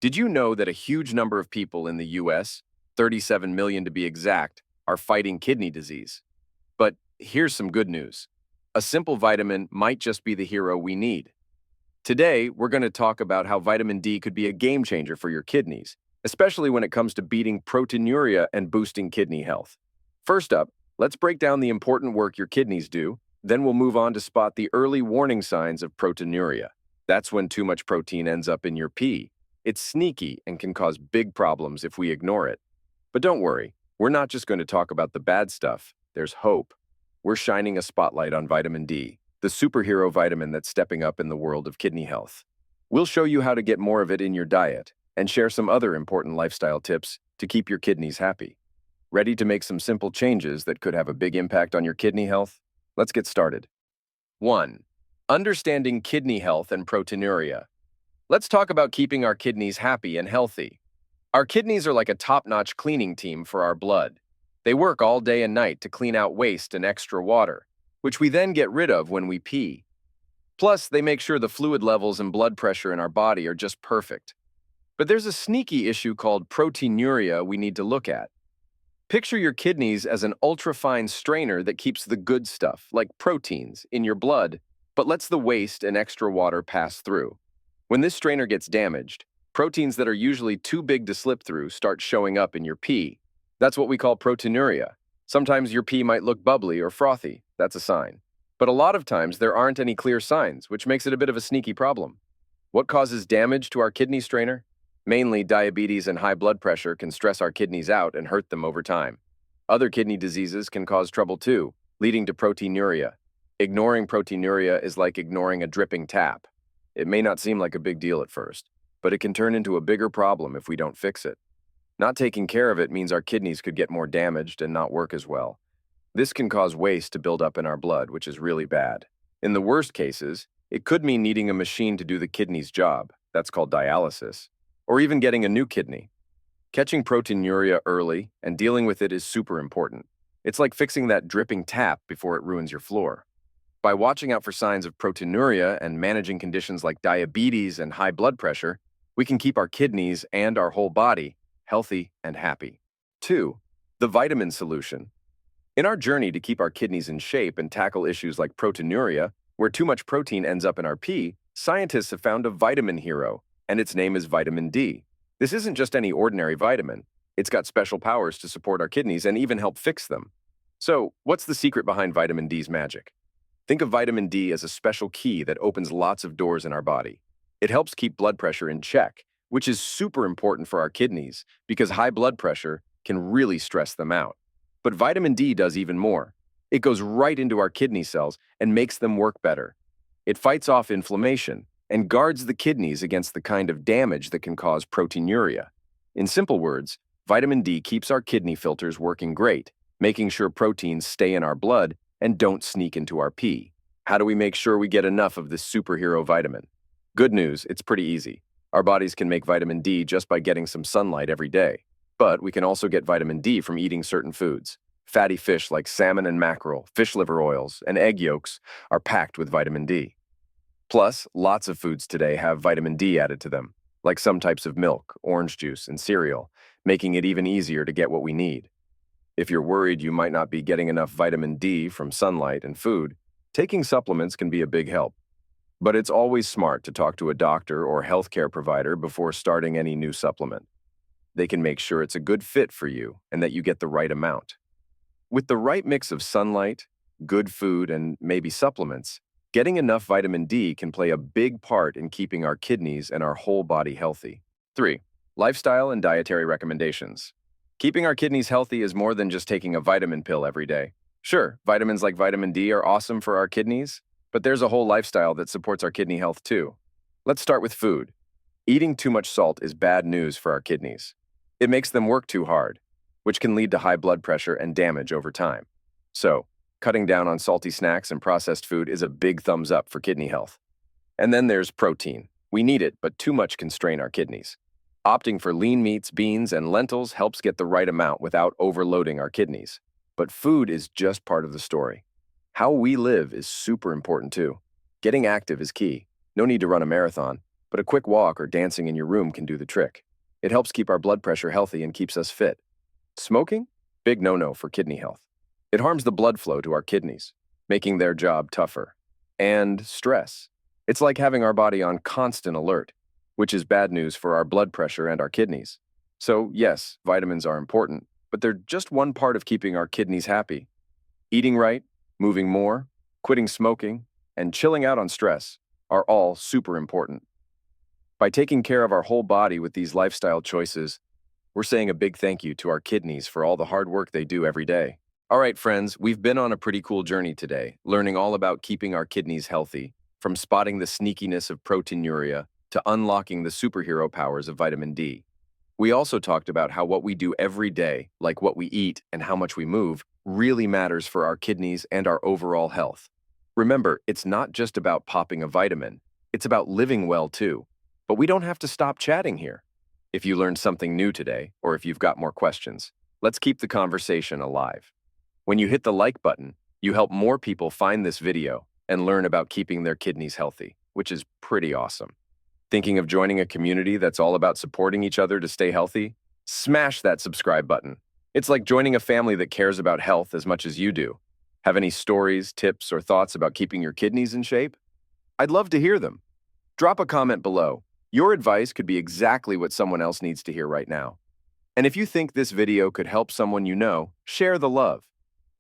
Did you know that a huge number of people in the US, 37 million to be exact, are fighting kidney disease? But here's some good news. A simple vitamin might just be the hero we need. Today, we're going to talk about how vitamin D could be a game changer for your kidneys, especially when it comes to beating proteinuria and boosting kidney health. First up, let's break down the important work your kidneys do, then we'll move on to spot the early warning signs of proteinuria. That's when too much protein ends up in your pee. It's sneaky and can cause big problems if we ignore it. But don't worry, we're not just going to talk about the bad stuff. There's hope. We're shining a spotlight on vitamin D, the superhero vitamin that's stepping up in the world of kidney health. We'll show you how to get more of it in your diet and share some other important lifestyle tips to keep your kidneys happy. Ready to make some simple changes that could have a big impact on your kidney health? Let's get started. 1. Understanding kidney health and proteinuria. Let's talk about keeping our kidneys happy and healthy. Our kidneys are like a top-notch cleaning team for our blood. They work all day and night to clean out waste and extra water, which we then get rid of when we pee. Plus, they make sure the fluid levels and blood pressure in our body are just perfect. But there's a sneaky issue called proteinuria we need to look at. Picture your kidneys as an ultra-fine strainer that keeps the good stuff, like proteins, in your blood, but lets the waste and extra water pass through. When this strainer gets damaged, proteins that are usually too big to slip through start showing up in your pee. That's what we call proteinuria. Sometimes your pee might look bubbly or frothy. That's a sign. But a lot of times there aren't any clear signs, which makes it a bit of a sneaky problem. What causes damage to our kidney strainer? Mainly diabetes and high blood pressure can stress our kidneys out and hurt them over time. Other kidney diseases can cause trouble too, leading to proteinuria. Ignoring proteinuria is like ignoring a dripping tap. It may not seem like a big deal at first, but it can turn into a bigger problem if we don't fix it. Not taking care of it means our kidneys could get more damaged and not work as well. This can cause waste to build up in our blood, which is really bad. In the worst cases, it could mean needing a machine to do the kidney's job. That's called dialysis. Or even getting a new kidney. Catching proteinuria early and dealing with it is super important. It's like fixing that dripping tap before it ruins your floor. By watching out for signs of proteinuria and managing conditions like diabetes and high blood pressure, we can keep our kidneys and our whole body healthy and happy. 2. The vitamin solution. In our journey to keep our kidneys in shape and tackle issues like proteinuria, where too much protein ends up in our pee, scientists have found a vitamin hero, and its name is vitamin D. This isn't just any ordinary vitamin. It's got special powers to support our kidneys and even help fix them. So, what's the secret behind vitamin D's magic? Think of vitamin D as a special key that opens lots of doors in our body. It helps keep blood pressure in check, which is super important for our kidneys because high blood pressure can really stress them out. But vitamin D does even more. It goes right into our kidney cells and makes them work better. It fights off inflammation and guards the kidneys against the kind of damage that can cause proteinuria. In simple words, vitamin D keeps our kidney filters working great, making sure proteins stay in our blood and don't sneak into our pee. How do we make sure we get enough of this superhero vitamin? Good news, it's pretty easy. Our bodies can make vitamin D just by getting some sunlight every day. But we can also get vitamin D from eating certain foods. Fatty fish like salmon and mackerel, fish liver oils, and egg yolks are packed with vitamin D. Plus, lots of foods today have vitamin D added to them, like some types of milk, orange juice, and cereal, making it even easier to get what we need. If you're worried you might not be getting enough vitamin D from sunlight and food, taking supplements can be a big help. But it's always smart to talk to a doctor or healthcare provider before starting any new supplement. They can make sure it's a good fit for you and that you get the right amount. With the right mix of sunlight, good food, and maybe supplements, getting enough vitamin D can play a big part in keeping our kidneys and our whole body healthy. 3. Lifestyle and dietary recommendations. Keeping our kidneys healthy is more than just taking a vitamin pill every day. Sure, vitamins like vitamin D are awesome for our kidneys, but there's a whole lifestyle that supports our kidney health too. Let's start with food. Eating too much salt is bad news for our kidneys. It makes them work too hard, which can lead to high blood pressure and damage over time. So, cutting down on salty snacks and processed food is a big thumbs up for kidney health. And then there's protein. We need it, but too much can strain our kidneys. Opting for lean meats, beans, and lentils helps get the right amount without overloading our kidneys. But food is just part of the story. How we live is super important too. Getting active is key. No need to run a marathon. but a quick walk or dancing in your room can do the trick. It helps keep our blood pressure healthy and keeps us fit. Smoking? Big no-no for kidney health. It harms the blood flow to our kidneys, making their job tougher. And stress. It's like having our body on constant alert, which is bad news for our blood pressure and our kidneys. So yes, vitamins are important, but they're just one part of keeping our kidneys happy. Eating right, moving more, quitting smoking, and chilling out on stress are all super important. By taking care of our whole body with these lifestyle choices, we're saying a big thank you to our kidneys for all the hard work they do every day. All right, friends, we've been on a pretty cool journey today, learning all about keeping our kidneys healthy, from spotting the sneakiness of proteinuria to unlocking the superhero powers of vitamin D. We also talked about how what we do every day, like what we eat and how much we move, really matters for our kidneys and our overall health. Remember, it's not just about popping a vitamin, it's about living well too. But we don't have to stop chatting here. If you learned something new today, or if you've got more questions, let's keep the conversation alive. When you hit the like button, you help more people find this video and learn about keeping their kidneys healthy, which is pretty awesome. Thinking of joining a community that's all about supporting each other to stay healthy? Smash that subscribe button. It's like joining a family that cares about health as much as you do. Have any stories, tips, or thoughts about keeping your kidneys in shape? I'd love to hear them. Drop a comment below. Your advice could be exactly what someone else needs to hear right now. And if you think this video could help someone you know, share the love.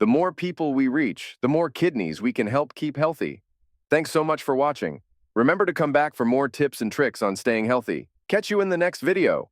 The more people we reach, the more kidneys we can help keep healthy. Thanks so much for watching. Remember to come back for more tips and tricks on staying healthy. Catch you in the next video.